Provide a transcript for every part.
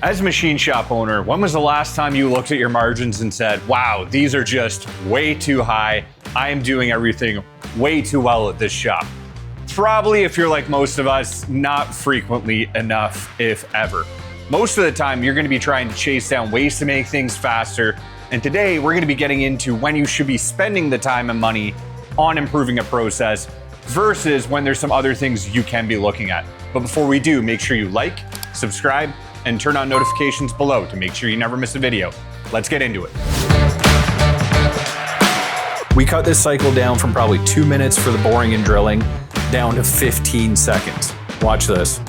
As a machine shop owner, when was the last time you looked at your margins and said, wow, these are just way too high. I am doing everything way too well at this shop? Probably, if you're like most of us, not frequently enough, if ever. Most of the time, you're gonna be trying to chase down ways to make things faster. And today, we're gonna be getting into when you should be spending the time and money on improving a process versus when there's some other things you can be looking at. But before we do, make sure you like, subscribe, and turn on notifications below to make sure you never miss a video. Let's get into it. We cut this cycle down from probably 2 minutes for the boring and drilling down to 15 seconds. Watch this.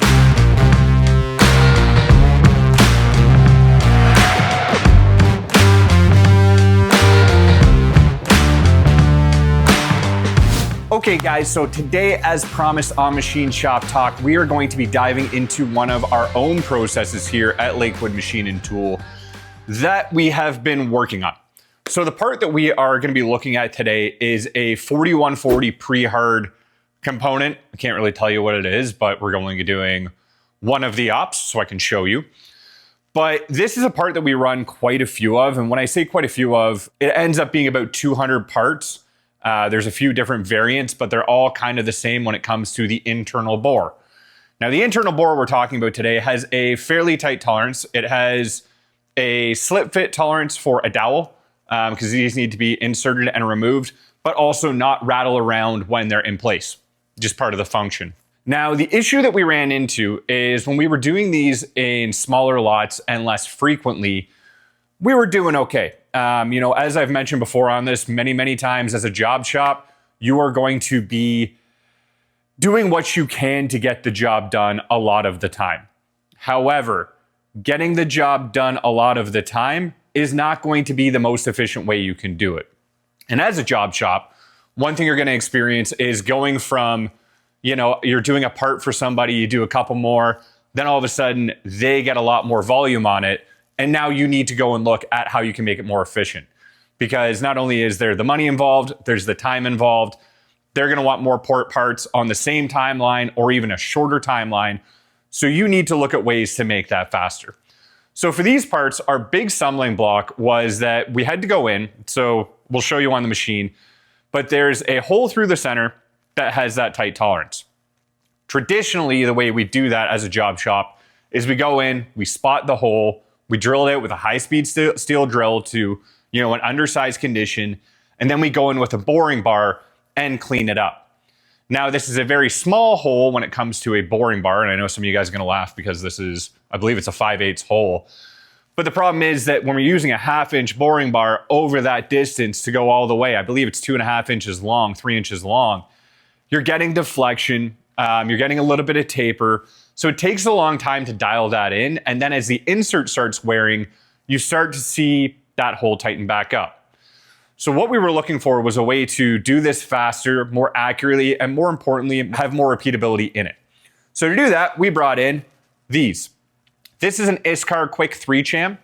Okay guys, so today, as promised on Machine Shop Talk, we are going to be diving into one of our own processes here at Lakewood Machine Tool that we have been working on. So the part that we are going to be looking at today is a 4140 pre-hard component. I can't really tell you what it is, but we're going to be doing one of the ops so I can show you. But this is a part that we run quite a few of, and when I say quite a few of, it ends up being about 200 parts. There's a few different variants, but they're all kind of the same when it comes to the internal bore. Now, the internal bore we're talking about today has a fairly tight tolerance. It has a slip fit tolerance for a dowel, because these need to be inserted and removed, but also not rattle around when they're in place, just part of the function. Now, the issue that we ran into is when we were doing these in smaller lots and less frequently, we were doing okay. As I've mentioned before on this many times, as a job shop, you are going to be doing what you can to get the job done a lot of the time. However, getting the job done a lot of the time is not going to be the most efficient way you can do it. And as a job shop, one thing you're going to experience is going from, you're doing a part for somebody, you do a couple more, then all of a sudden they get a lot more volume on it. And now you need to go and look at how you can make it more efficient. Because not only is there the money involved, there's the time involved. They're going to want more parts on the same timeline or even a shorter timeline. So you need to look at ways to make that faster. So for these parts, our big stumbling block was that we had to go in. So we'll show you on the machine. But there's a hole through the center that has that tight tolerance. Traditionally, the way we do that as a job shop is we go in, we spot the hole, we drill it out with a high-speed steel drill to, an undersized condition, and then we go in with a boring bar and clean it up. Now, this is a very small hole when it comes to a boring bar, and I know some of you guys are gonna laugh because this is, I believe it's a 5/8 hole. But the problem is that when we're using a 1/2-inch boring bar over that distance to go all the way, I believe it's 2.5 inches long, 3 inches long, you're getting deflection, you're getting a little bit of taper. So it takes a long time to dial that in. And then as the insert starts wearing, you start to see that hole tighten back up. So what we were looking for was a way to do this faster, more accurately, and more importantly, have more repeatability in it. So to do that, we brought in these. This is an ISCAR Quick 3-cham.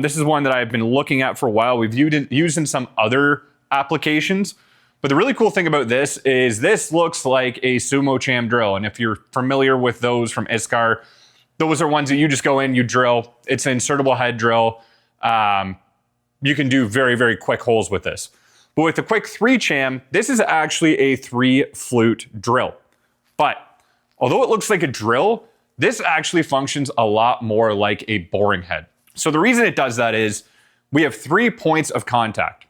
This is one that I've been looking at for a while. We've used in some other applications. But the really cool thing about this is this looks like a sumo cham drill. And if you're familiar with those from ISCAR, those are ones that you just go in, you drill. It's an insertable head drill. You can do very quick holes with this. But with the Quick 3-cham, this is actually a 3-flute drill. But although it looks like a drill, this actually functions a lot more like a boring head. So the reason it does that is we have 3 points of contact.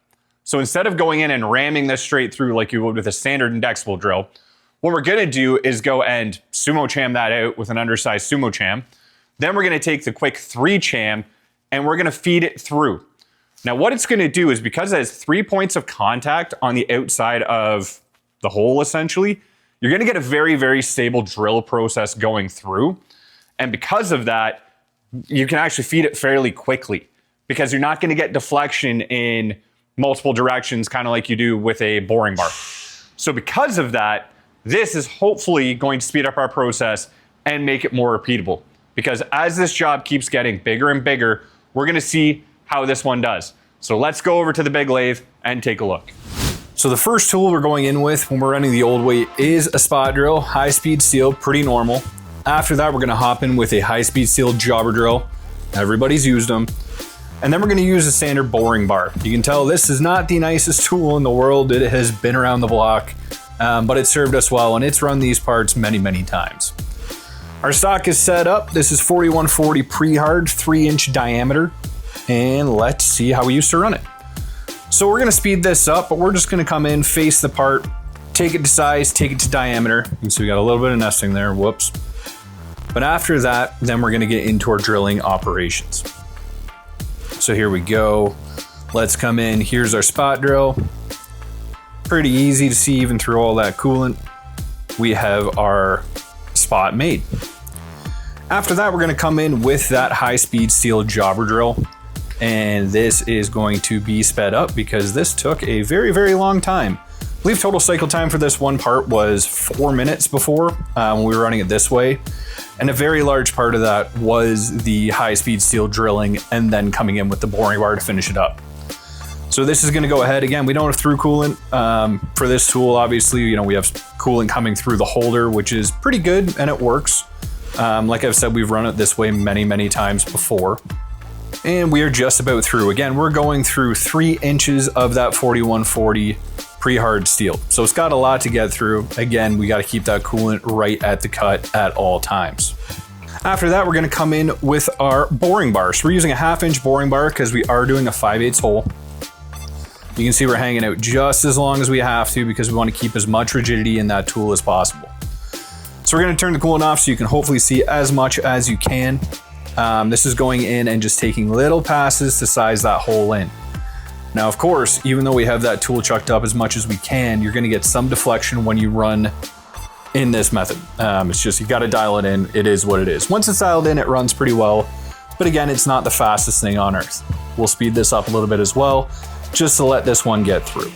So instead of going in and ramming this straight through like you would with a standard indexable drill, what we're gonna do is go and sumo cham that out with an undersized sumo cham. Then we're gonna take the Quick 3-cham and we're gonna feed it through. Now what it's gonna do is, because it has 3 points of contact on the outside of the hole essentially, you're gonna get a very stable drill process going through. And because of that, you can actually feed it fairly quickly because you're not gonna get deflection in multiple directions, kind of like you do with a boring bar. So because of that, this is hopefully going to speed up our process and make it more repeatable. Because as this job keeps getting bigger and bigger, we're gonna see how this one does. So let's go over to the big lathe and take a look. So the first tool we're going in with when we're running the old way is a spot drill, high speed steel, pretty normal. After that, we're gonna hop in with a high speed steel jobber drill. Everybody's used them. And then we're going to use a standard boring bar. You can tell this is not the nicest tool in the world. It has been around the block, but it served us well, and it's run these parts many, many times. Our stock is set up. This is 4140 pre-hard, 3-inch diameter, and let's see how we used to run it. So we're going to speed this up, but we're just going to come in, face the part, take it to size, take it to diameter. You can see we got a little bit of nesting there, whoops. But after that, then we're going to get into our drilling operations. So here we go. Let's come in. Here's our spot drill. Pretty easy to see even through all that coolant. We have our spot made. After that, we're going to come in with that high-speed steel jobber drill. And this is going to be sped up because this took a very, very long time. I believe total cycle time for this one part was 4 minutes before when we were running it this way. And a very large part of that was the high-speed steel drilling and then coming in with the boring bar to finish it up. So this is going to go ahead. Again, we don't have through coolant for this tool. Obviously, you know, we have coolant coming through the holder, which is pretty good and it works. Like I've said, we've run it this way many, many times before. And we are just about through. Again, we're going through 3 inches of that 4140 pre-hard steel. So it's got a lot to get through. Again, we got to keep that coolant right at the cut at all times. After that, we're going to come in with our boring bar. So we're using a 1/2-inch boring bar because we are doing a 5/8 hole. You can see we're hanging out just as long as we have to because we want to keep as much rigidity in that tool as possible. So we're going to turn the coolant off so you can hopefully see as much as you can. This is going in and just taking little passes to size that hole in. Now, of course, even though we have that tool chucked up as much as we can, you're going to get some deflection when you run in this method. It's just, you got to dial it in. It is what it is. Once it's dialed in, it runs pretty well. But again, it's not the fastest thing on earth. We'll speed this up a little bit as well, just to let this one get through.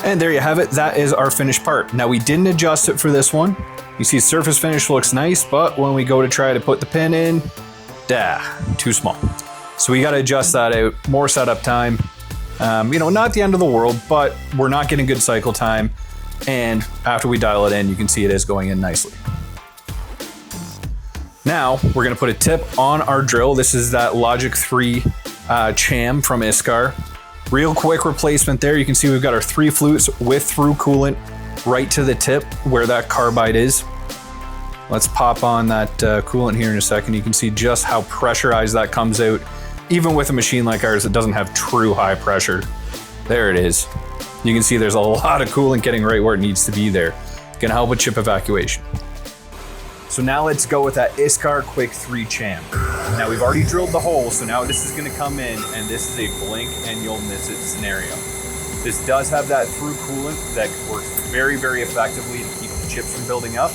And there you have it. That is our finished part. Now, we didn't adjust it for this one. You see surface finish looks nice, but when we go to try to put the pin in, too small. So we got to adjust that out. More setup time. You know, not the end of the world, but we're not getting good cycle time. And after we dial it in, you can see it is going in nicely. Now, we're going to put a tip on our drill. This is that Logic 3 Cham from Iskar. Real quick replacement there. You can see we've got our 3 flutes with through coolant right to the tip where that carbide is. Let's pop on that coolant here in a second. You can see just how pressurized that comes out. Even with a machine like ours that doesn't have true high pressure. There it is. You can see there's a lot of coolant getting right where it needs to be there. Gonna help with chip evacuation. So now let's go with that Iskar Quick 3 Cham. Now we've already drilled the hole, so now this is gonna come in, and this is a blink and you'll miss it scenario. This does have that through coolant that works very, very effectively to keep the chips from building up.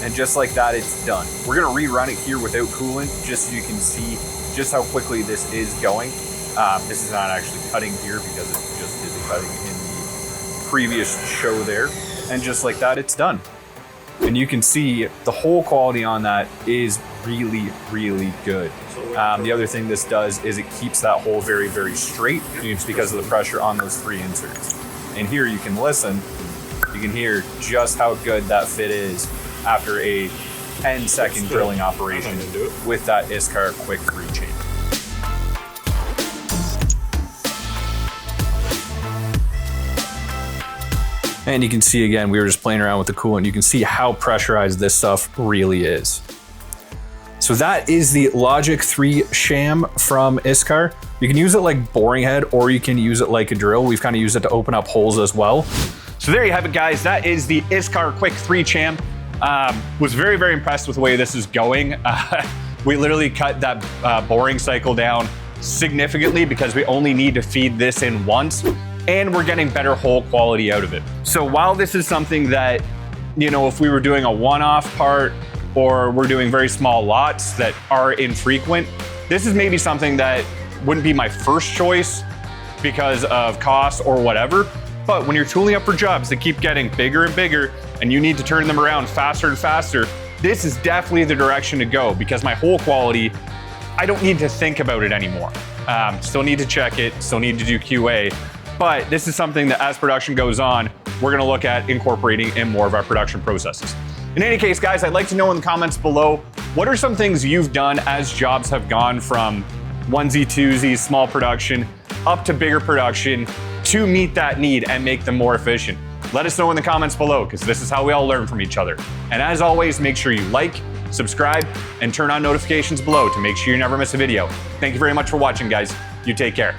And just like that, it's done. We're gonna rerun it here without coolant, just so you can see just how quickly this is going. This is not actually cutting here because it just did the cutting in the previous show there. And just like that, it's done. And you can see the hole quality on that is really, really good. The other thing this does is it keeps that hole very, very straight. It's because of the pressure on those 3 inserts. And here you can listen, you can hear just how good that fit is after a 10-second drilling operation with that Iskar Quick 3 Cham. And you can see again, we were just playing around with the coolant. You can see how pressurized this stuff really is. So that is the Logic 3 Cham from Iskar. You can use it like boring head, or you can use it like a drill. We've kind of used it to open up holes as well. So there you have it, guys. That is the Iskar Quick 3 Cham. Was very, very impressed with the way this is going. We literally cut that boring cycle down significantly because we only need to feed this in once, and we're getting better hole quality out of it. So while this is something that, you know, if we were doing a one-off part or we're doing very small lots that are infrequent, this is maybe something that wouldn't be my first choice because of cost or whatever. But when you're tooling up for jobs that keep getting bigger and bigger and you need to turn them around faster and faster, this is definitely the direction to go because my hole quality, I don't need to think about it anymore. Still need to check it, still need to do QA, But this is something that as production goes on, we're gonna look at incorporating in more of our production processes. In any case, guys, I'd like to know in the comments below, what are some things you've done as jobs have gone from onesie, twosie, small production, up to bigger production to meet that need and make them more efficient? Let us know in the comments below, because this is how we all learn from each other. And as always, make sure you like, subscribe, and turn on notifications below to make sure you never miss a video. Thank you very much for watching, guys. You take care.